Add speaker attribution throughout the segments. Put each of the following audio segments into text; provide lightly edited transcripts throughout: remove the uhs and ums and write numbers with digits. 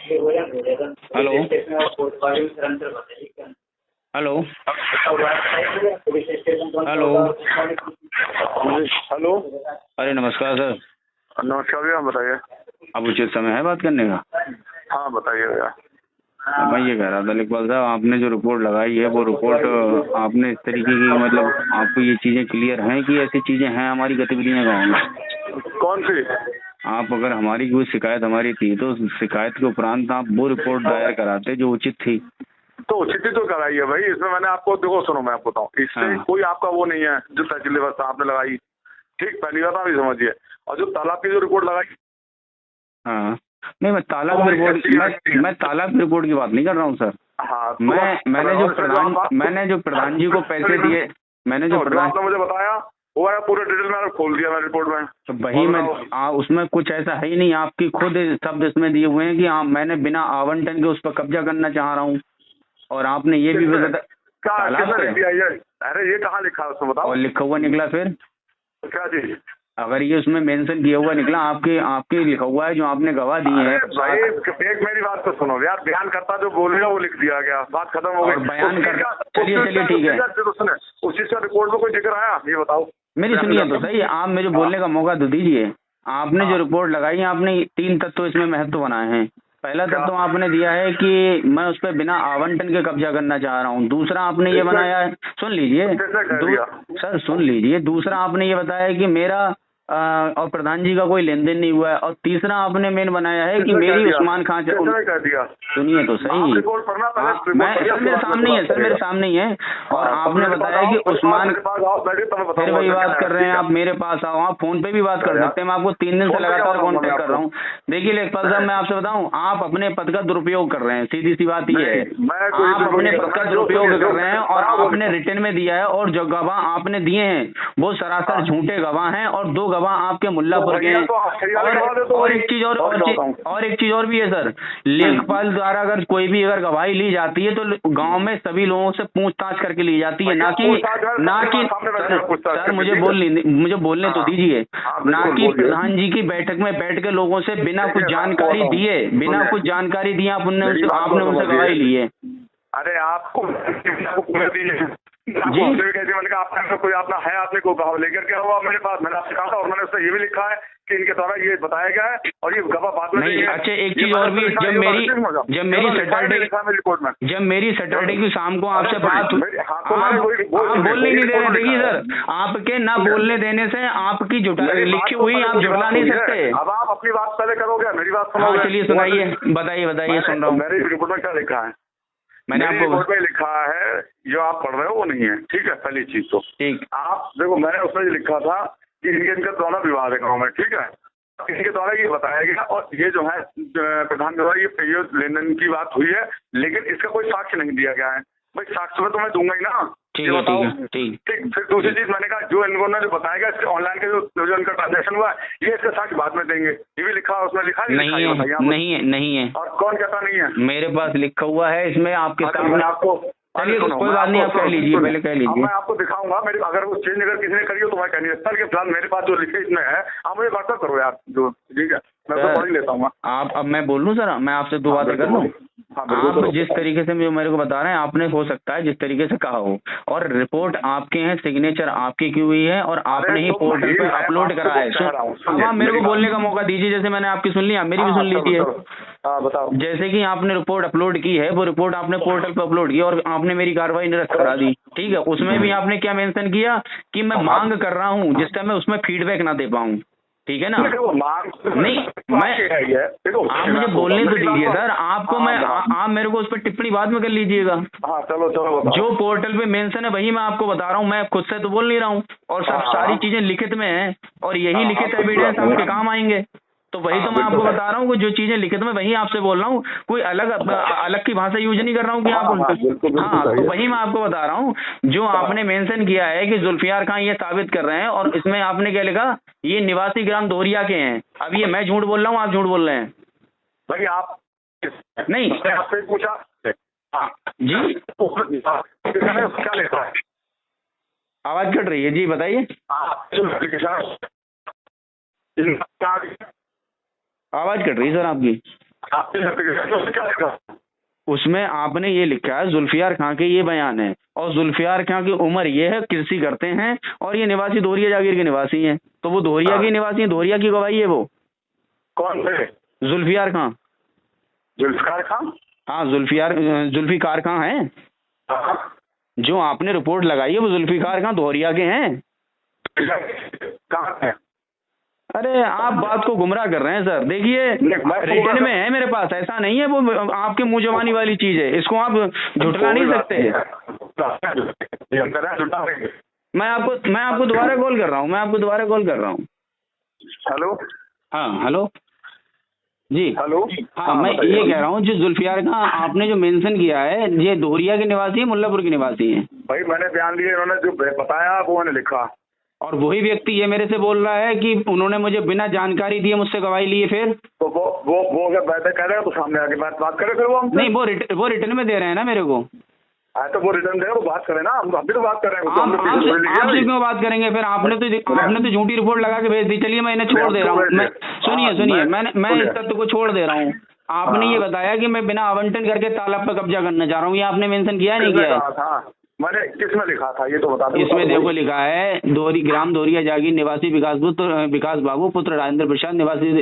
Speaker 1: Hello hello hello
Speaker 2: hello.
Speaker 1: अरे नमस्कार sir.
Speaker 2: नमस्कार भैया, बताइए।
Speaker 1: अब उचित समय है बात करने का?
Speaker 2: हाँ बताइए भैया।
Speaker 1: मैं ये कह रहा था इकबाल साहब, आपने जो रिपोर्ट लगाई है वो रिपोर्ट आपने इस तरीके की, मतलब आपको ये चीज़ें क्लियर हैं कि ऐसी चीज़ें हैं हमारी गतिविधियाँ गाँव में?
Speaker 2: कौन सी?
Speaker 1: आप अगर हमारी कोई शिकायत हमारी थी तो शिकायत के उपरांत आप वो रिपोर्ट दायर कराते जो उचित थी।
Speaker 2: तो उचित ही तो कराई है भाई। इसमें मैंने आपको, देखो सुनो मैं आपको बताऊँ, इससे
Speaker 1: हाँ।
Speaker 2: कोई आपका वो नहीं है जो तहसील व्यवस्था आपने लगाई। ठीक, पहली बात आप ये समझिए। और जो तालाब की जो रिपोर्ट लगाई,
Speaker 1: हाँ नहीं, मैं तालाब रिपोर्ट मैं तालाब रिपोर्ट की बात नहीं कर रहा हूँ सर।
Speaker 2: हाँ
Speaker 1: मैंने जो प्रधान जी को पैसे दिए, मैंने जो प्रधान
Speaker 2: आपने मुझे बताया वो है पूरे डिटेल में खोल दिया मैं रिपोर्ट में।
Speaker 1: तो वही मैं उसमें कुछ ऐसा है ही नहीं। आपकी खुद शब्द इसमें दिए हुए हैं कि मैंने बिना आवंटन के उस पर कब्जा करना चाह रहा हूँ, और आपने ये भी तालाब पे।
Speaker 2: अरे ये कहाँ लिखा है उसमें बताओ।
Speaker 1: और लिखा हुआ निकला फिर
Speaker 2: क्या चीज?
Speaker 1: अगर ये उसमें मेंशन किया हुआ निकला, आपके लिखा हुआ है जो आपने गवाह दिए हैं।
Speaker 2: भाई एक मेरी बात तो सुनो यार, बयान करता जो बोलेगा वो लिख दिया गया, बात खत्म हो गई।
Speaker 1: बयान कर चलिए ठीक है।
Speaker 2: उस चीज का रिपोर्ट में कोई जिक्र आया? ये बताओ।
Speaker 1: मेरी सुनिए तो सही, आप मुझे बोलने का मौका तो दीजिए। आपने जो रिपोर्ट लगाई है, आपने 3 तत्व इसमें महत्व बनाए हैं। पहला तत्व आपने दिया है कि मैं उस पर बिना आवंटन के कब्जा करना चाह रहा हूँ। दूसरा आपने ये बनाया है, सुन लीजिए सर, सुन लीजिए। दूसरा आपने ये बताया है कि मेरा और प्रधान जी का कोई लेन देन नहीं हुआ है। और तीसरा आपने मेन बनाया है कि मेरी उस्मान खान से, सुनिए तो सही, मैं सर मेरे सामने ही है, सर मेरे सामने ही है। और आपने बताया कि उस्मान, फिर वही बात कर रहे हैं आप, मेरे पास आओ, आप फोन पे भी बात कर सकते हैं। मैं आपको 3 दिन से लगातार कांटेक्ट कर रहा हूँ। देखिए लेखपाल साहब, मैं आपसे बताऊं, आप अपने पद का दुरुपयोग कर रहे हैं, सीधी सी बात ये है। आप अपने पद का दुरुपयोग कर रहे हैं, और आपने रिटर्न में दिया है, और जो गवाह आपने दिए हैं वो सरासर झूठे गवाह हैं, और 2 गवाह आपके मुल्लापुर के हैं। और एक चीज और भी है सर, लेखपाल द्वारा अगर कोई भी अगर गवाही ली जाती है तो गांव में सभी लोगों से पूछताछ करके ली जाती है, ना कि सर मुझे बोलने तो दीजिए, ना कि प्रधान जी की बैठक में बैठ के लोगों से बिना कुछ जानकारी दिए आपने उनसे गवाही ली है।
Speaker 2: अरे आपको जी मैंने कहा आपका कोई अपना है, आपने को गवाह लेकर के हुआ मेरे पास, मैंने आपसे कहा था। और मैंने उससे ये भी लिखा है कि इनके द्वारा ये बताया गया है, और ये गवाह बाद में नहीं। अच्छा एक चीज और भी, जब मेरी सैटरडे की शाम को आपसे बात, आप बोलने नहीं दे रहे। देखिए सर, आपके ना बोलने देने से आपकी लिखी हुई आप जुड़ला नहीं सकते। अब आप अपनी बात पहले करोगे, मेरी बात सुनोगे। चलिए सुनाइए, बताइए सुन रहा हूँ। मेरी रिपोर्ट में क्या लिखा है? मैंने आपको रिपोर्ट में लिखा है, जो आप पढ़ रहे हो वो नहीं है। ठीक है, पहली चीज तो ठीक। आप देखो, मैंने उसमें लिखा था कि इनके द्वारा विवाद है गाँव में। ठीक है, इनके द्वारा ये बताया गया, और ये जो है प्रधान द्वारा ये लेन देन की बात हुई है, लेकिन इसका कोई साक्ष्य नहीं दिया गया है। भाई साक्ष्य में तो मैं दूंगा ही ना। ठीक। फिर दूसरी चीज मैंने कहा, जो इन्होंने जो बताया गया इसके ऑनलाइन के जो इनका ट्रांजेक्शन हुआ है, ये इसके साक्ष्य बाद में देंगे। ये भी लिखा है, उसमें लिखा नहीं है। और कौन कहता नहीं है? मेरे पास लिखा हुआ है इसमें आपके सामने। आपको चलिए कोई बात नहीं, आप कह लीजिए, पहले कह लीजिए। मैं आपको दिखाऊंगा, मेरे अगर वो चेंज अगर किसी ने करी हो तो मैं कह नहीं सकता, फिलहाल मेरे पास जो लिखे इसमें है, आप मुझे व्हाट्सएप करो यार जो। ठीक है, मैं तो पढ़ ही लेता हूँ। आप अब मैं बोल लूँ सर, मैं आपसे 2 बातें कर लूँ। आप जिस तरीके से मेरे को बता रहे हैं, आपने हो सकता है जिस तरीके से कहा हो, और रिपोर्ट आपके हैं, सिग्नेचर आपकी की हुई है, और आपने ही पोर्टल पर अपलोड करा है। अब आप मेरे को बोलने का मौका दीजिए। जैसे मैंने आपकी सुन लिया, मेरी भी सुन लीजिए। बताओ। जैसे कि आपने रिपोर्ट अपलोड की है, वो रिपोर्ट आपने पोर्टल पर अपलोड की, और आपने मेरी कार्रवाई निरस्त करा दी। ठीक है, उसमें भी आपने क्या मेंशन किया कि मैं मांग कर रहा हूँ, जिस टाइम मैं उसमें फीडबैक ना दे पाऊँ। ठीक है ना? नहीं, आप मुझे बोलने तो दीजिए सर। आपको आप मेरे को उस पर टिप्पणी बाद में कर लीजिएगा। हाँ चलो। जो पोर्टल पे मेंशन है वही मैं आपको बता रहा हूँ, मैं खुद से तो बोल नहीं रहा हूँ। और सब सारी चीजें लिखित में हैं, और यही लिखित एविडेंस आपके काम आएंगे। तो वही तो मैं आपको बता रहा हूँ, जो चीजें लिखित में वही आपसे बोल रहा हूँ। कोई अलग की भाषा यूज नहीं कर रहा हूँ कि आप हाँ, तो वही मैं आपको बता रहा हूँ। जो आपने मेंशन किया है कि जुल्फिकार खान ये साबित कर रहे हैं, और इसमें आपने क्या लिखा, ये निवासी ग्राम दोहरिया के हैं। अब ये मैं झूठ बोल रहा हूँ, आप झूठ बोल रहे हैं भाई। आप नहीं, आपसे पूछा जी, क्या लिखा है? आवाज कट रही है जी, बताइए। आवाज कट रही है सर आपकी।
Speaker 1: उसमें आपने ये लिखा है जुल्फिकार खां के ये बयान है, और जुल्फिकार खां की उम्र ये है, कृषि करते हैं, और ये निवासी दोहरिया जागीर के निवासी हैं। तो वो दोहरिया के निवासी हैं, दोहरिया की गवाही है वो।
Speaker 2: कौन थे?
Speaker 1: जुल्फिकार खां।
Speaker 2: जुल्फिकार खां?
Speaker 1: हाँ, जुल्फिकार खां हैं। जो आपने रिपोर्ट लगाई है वो जुल्फिकार खां दोहरिया के हैं।
Speaker 2: कहाँ है?
Speaker 1: अरे आप बात को गुमराह कर रहे हैं सर। देखिए रिटर्न में है मेरे पास, ऐसा नहीं है वो आपके मुंह जबानी वाली चीज है, इसको आप झुठला नहीं सकते। मैं आपको दोबारा कॉल कर रहा हूँ,
Speaker 2: हेलो।
Speaker 1: हाँ हेलो जी।
Speaker 2: हेलो।
Speaker 1: हाँ मैं ये कह रहा हूँ, जो जुल्फिकार खां आपने जो मेंशन किया है, ये दोहरिया के निवासी है, मुल्लापुर के निवासी हैं।
Speaker 2: भाई मैंने बयान दिया, इन्होंने जो बताया वो मैंने लिखा।
Speaker 1: और वही व्यक्ति ये मेरे से बोल रहा है कि उन्होंने मुझे बिना जानकारी दिए मुझसे गवाही लिए। फिर
Speaker 2: तो वो अगर बैठे कह रहे हैं तो सामने आके बात करें फिर वो हमसे।
Speaker 1: नहीं, वो रिटर्न में दे रहे हैं ना मेरे को।
Speaker 2: तो वो रिटर्न दे, वो बात करें ना, हम भी तो बात कर रहे हैं।
Speaker 1: आपसे क्यों बात करेंगे फिर? आपने तो झूठी रिपोर्ट लगा के भेज दी। चलिए मैं इन्हें छोड़ दे रहा हूँ। मैं सुनिए मैं इस तथ्य को छोड़ दे रहा हूँ। आपने ये बताया कि मैं बिना आवंटन करके तालाब पर कब्जा करना चाह रहा हूँ, ये आपने मेंशन किया नहीं किया?
Speaker 2: मैंने किसमें लिखा था ये तो बता दो।
Speaker 1: इसमें देखो लिखा है ग्राम दोहरिया जागीर निवासी विकास बाबू पुत्र राजेंद्र प्रसाद निवासी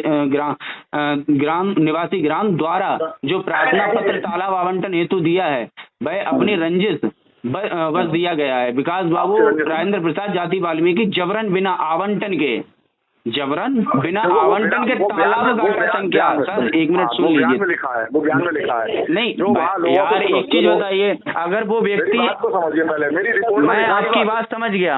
Speaker 1: ग्राम द्वारा जो प्रार्थना पत्र तालाब आवंटन हेतु दिया है, वह अपनी रंजिश बस दिया गया है। विकास बाबू राजेंद्र प्रसाद जाति वाल्मीकि जबरन बिना आवंटन के तालाब का संख्या। सर एक मिनट सुन लीजिए,
Speaker 2: वो बयान में लिखा है।
Speaker 1: नहीं यार एक चीज बताइए, अगर वो व्यक्ति,
Speaker 2: समझिए पहले मेरी रिपोर्ट।
Speaker 1: मैं आपकी बात समझ गया,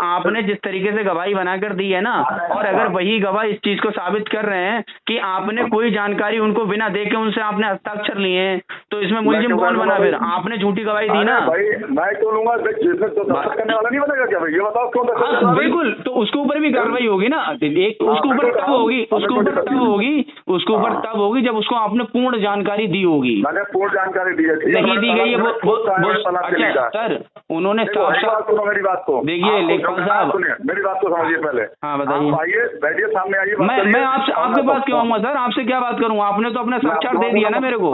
Speaker 1: आपने जिस तरीके से गवाही बनाकर दी है ना, और अगर वही गवाह इस चीज को साबित कर रहे हैं कि आपने कोई जानकारी उनको बिना देखे उनसे आपने हस्ताक्षर लिए हैं, तो इसमें मुलजिम कौन बना? फिर आपने झूठी गवाही दी ना।
Speaker 2: भाई मैं क्यों लूंगा? करने वाला नहीं बनेगा क्या भाई? ये बताओ क्यों?
Speaker 1: बिल्कुल, तो उसके ऊपर भी कार्रवाई होगी ना। उसके ऊपर तब होगी जब उसको आपने पूर्ण जानकारी दी होगी।
Speaker 2: मैंने पूर्ण जानकारी दी है।
Speaker 1: नहीं दी गई है वो अच्छा सर, उन्होंने
Speaker 2: मेरी बात को
Speaker 1: देखिए लेखपाल साहब,
Speaker 2: मेरी बात को समझिए पहले।
Speaker 1: हाँ बताइए।
Speaker 2: आइए बैठिए, सामने आइए।
Speaker 1: मैं आपके पास क्यों आऊंगा सर? आपसे क्या बात करूँ? आपने तो अपना साक्षात दे दिया ना मेरे को।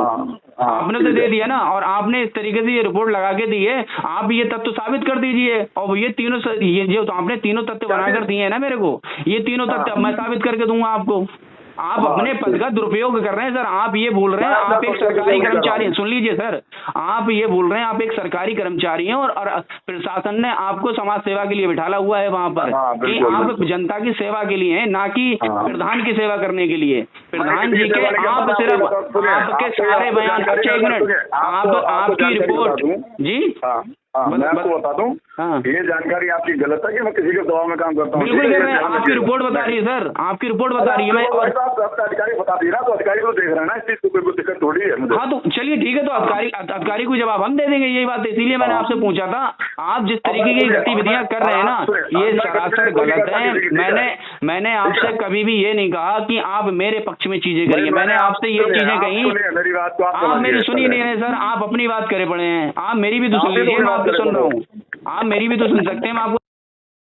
Speaker 1: आपने तो दे दिया ना, और आपने इस तरीके से ये रिपोर्ट लगा के दी है। आप ये तथ्य साबित कर दीजिए, और ये तीनों जो आपने तीनों तथ्य बनाकर दिए हैं ना मेरे को, ये तीनों तथ्य मैं साबित करके दूंगा आपको। आप अपने पद का दुरुपयोग कर रहे हैं सर। आप ये बोल रहे हैं आप एक सरकारी कर्मचारी हैं। सुन लीजिए सर, आप ये बोल रहे हैं आप एक सरकारी कर्मचारी हैं, और प्रशासन ने आपको समाज सेवा के लिए बिठाला हुआ है वहां पर, कि आप जनता की सेवा के लिए हैं, ना कि प्रधान की सेवा करने के लिए। प्रधान जी के आप सिर्फ आपके सारे बयान। अच्छा एक मिनट, आपकी रिपोर्ट जी
Speaker 2: मैं आपको बता दूं, ये जानकारी आपकी गलत है कि मैं किसी के दबाव में काम करता हूँ।
Speaker 1: बिल्कुल कर रहे हैं, आपकी रिपोर्ट बता रही है सर, आपकी रिपोर्ट बता रही है। मैं
Speaker 2: अधिकारी बता दी ना, तो अधिकारी को देख रहे हैं ना, इस चीज को कोई दिक्कत थोड़ी है मुझे।
Speaker 1: हाँ तो चलिए ठीक है, तो अधिकारी को जवाब हम दे देंगे, यही बात है। इसीलिए मैंने आपसे पूछा था, आप जिस तरीके की गतिविधियां कर रहे हैं ना, ये सरासर गलत है। मैंने आपसे कभी भी ये नहीं कहा कि आप मेरे पक्ष में चीजें करिए। मैंने आपसे ये चीजें कही,
Speaker 2: मेरी बात को
Speaker 1: आप मेरी सुनिए नहीं रहे सर, आप अपनी बात करे पड़े हैं। आप मेरी भी तो सुन लीजिए, मैं आपको सुन रहा हूँ, आप मेरी भी तो सुन सकते हैं। मैं आपको